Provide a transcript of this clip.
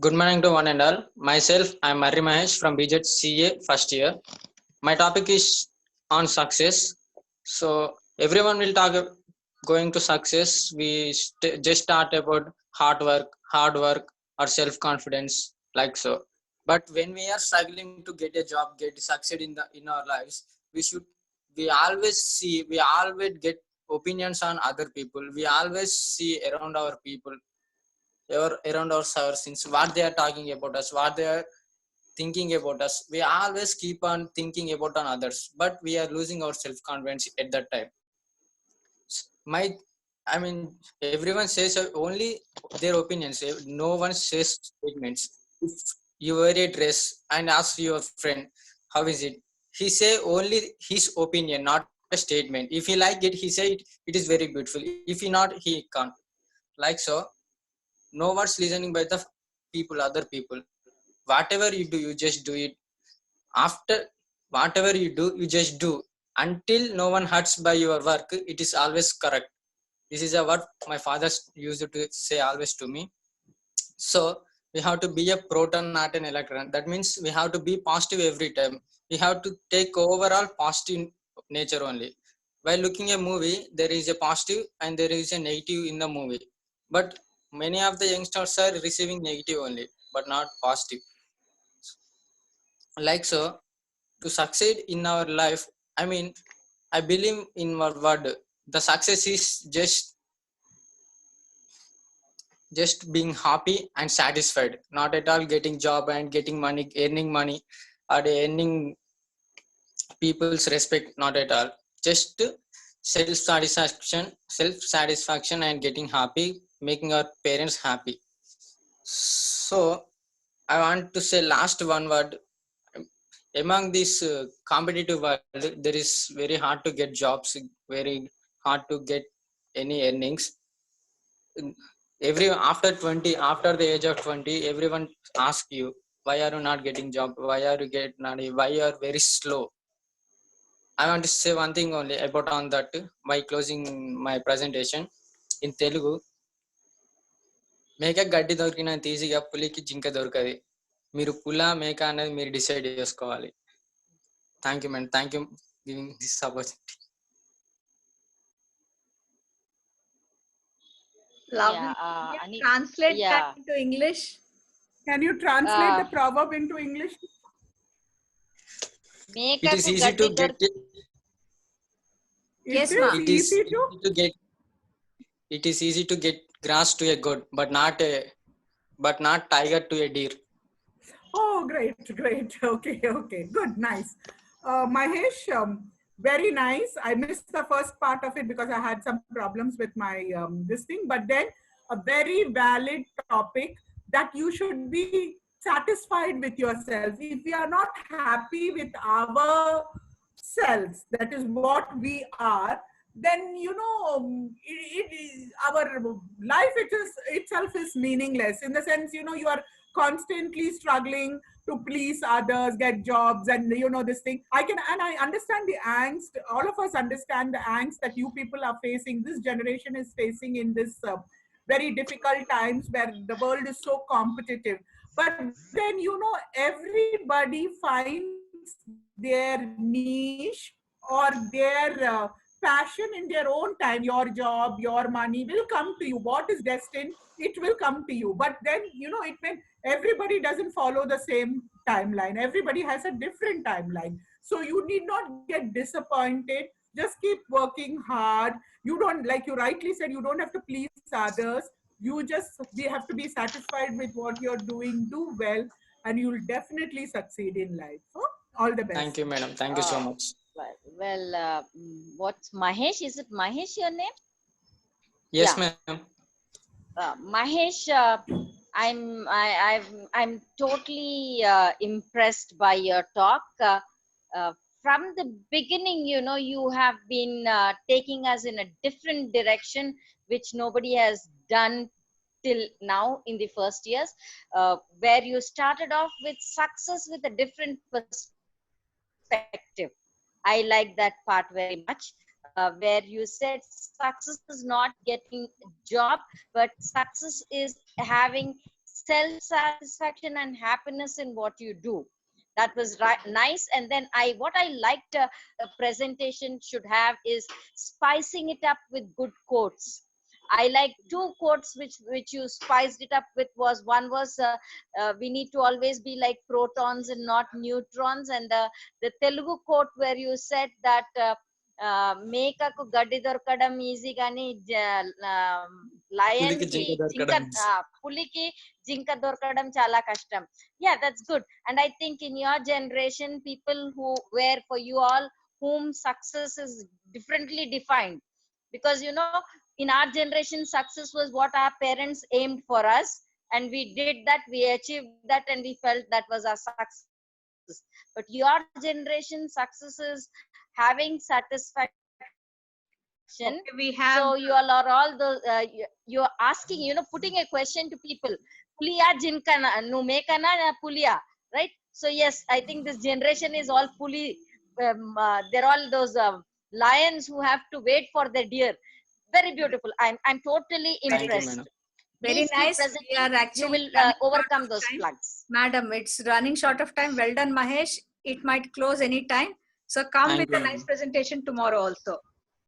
Good morning to one and all. Myself, I am Murray Mahesh from BJET CA first year. My topic is on success. So everyone will talk going to success. We just start about hard work or self confidence, like so. But when we are struggling to get a job, get succeed in our lives, we always get opinions on other people. We always see around our people around our since what they are talking about us, what they are thinking about us. We always keep on thinking about on others, but we are losing our self-confidence at that time. My I mean, everyone says only their opinions. No one says statements. If you wear a dress and ask your friend how is it, he say only his opinion, not a statement. If he like it, he say it is very beautiful. If he not, he can't. Like so, no one's listening by the people, other people. Whatever you do, you just do it. After whatever you do, you just do until no one hurts by your work. It is always correct. This is a what my father used to say always to me. So we have to be a proton, not an electron. That means we have to be positive every time. We have to take overall positive nature only. While looking a movie, there is a positive and there is a negative in the movie, but many of the youngsters are receiving negative only, but not positive. Like so, to succeed in our life, I mean, I believe in our word. The success is just being happy and satisfied, not at all getting job and getting money, earning money, or earning people's respect, not at all. Just self satisfaction and getting happy, making our parents happy. So I want to say last one word. Among this competitive world, there is very hard to get jobs, very hard to get any earnings. Every after the age of 20, everyone asks you, why are you not getting job, why are you get not, why you are very slow. I want to say one thing only about on that by closing my presentation in Telugu. మేక గడ్డి దొరికినంత ఈజీగా పులికి జింక దొరకది. మీరు పుల మేక అనేది మీరు decide చేసుకోవాలి. Thank you madam. Thank you giving this opportunity. Lovely. Yeah, Translate yeah. that into English. Can you translate the proverb into English? It is easy to get it. Yes, ma'am. It is easy to get. It is easy to get grass to a goat, but not tiger to a deer. Oh, great. Okay, good, nice. Mahesh, very nice. I missed the first part of it because I had some problems with my this thing, but then a very valid topic that you should be satisfied with yourself. If we are not happy with ourselves, that is what we are, then our life itself is meaningless, in the sense, you are constantly struggling to please others, get jobs, and this thing. I understand the angst. All of us understand the angst that you people are facing, this generation is facing in this very difficult times where the world is so competitive. But then everybody finds their niche or their passion in their own time. Your job, your money will come to you. What is destined, it will come to you. But then everybody doesn't follow the same timeline. Everybody has a different timeline. So you need not get disappointed. Just keep working hard. You don't, like you rightly said, you don't have to please others. We have to be satisfied with what you're doing. Do well, and you'll definitely succeed in life. So, all the best. Thank you, madam. Thank you so much. Well, what's Mahesh? Is it Mahesh your name? Yes, Yeah. ma'am. Mahesh, I'm totally impressed by your talk. From the beginning, you have been taking us in a different direction, which nobody has done till now in the first years, where you started off with success with a different perspective. I like that part very much, where you said success is not getting a job, but success is having self-satisfaction and happiness in what you do. That was nice. And then what I liked a presentation should have is spicing it up with good quotes. I like two quotes which you spiced it up with. One was we need to always be like protons and not neutrons, and the Telugu quote where you said that మేకకు గడ్డి దొరకడం easy కానీ lion కి పులికి జింక దొరకడం చాలా కష్టం. Yeah, that's good. And I think in your generation, people who were for you all, whom success is differently defined, because in our generation, success was what our parents aimed for us, and we did that, we achieved that, and we felt that was our success. But your generation, success is having satisfaction. Okay, we have. So you all are all those. You're asking, putting a question to people. Puliya jinkana, nu mekana na puliya, right? So yes, I think this generation is all puli. They're all those lions who have to wait for their deer. Very beautiful. I'm totally impressed. Very Please nice. presenting. We are actually You will overcome those plugs. Madam, it's running short of time. Well done, Mahesh. It might close any time. So come with a nice presentation tomorrow also.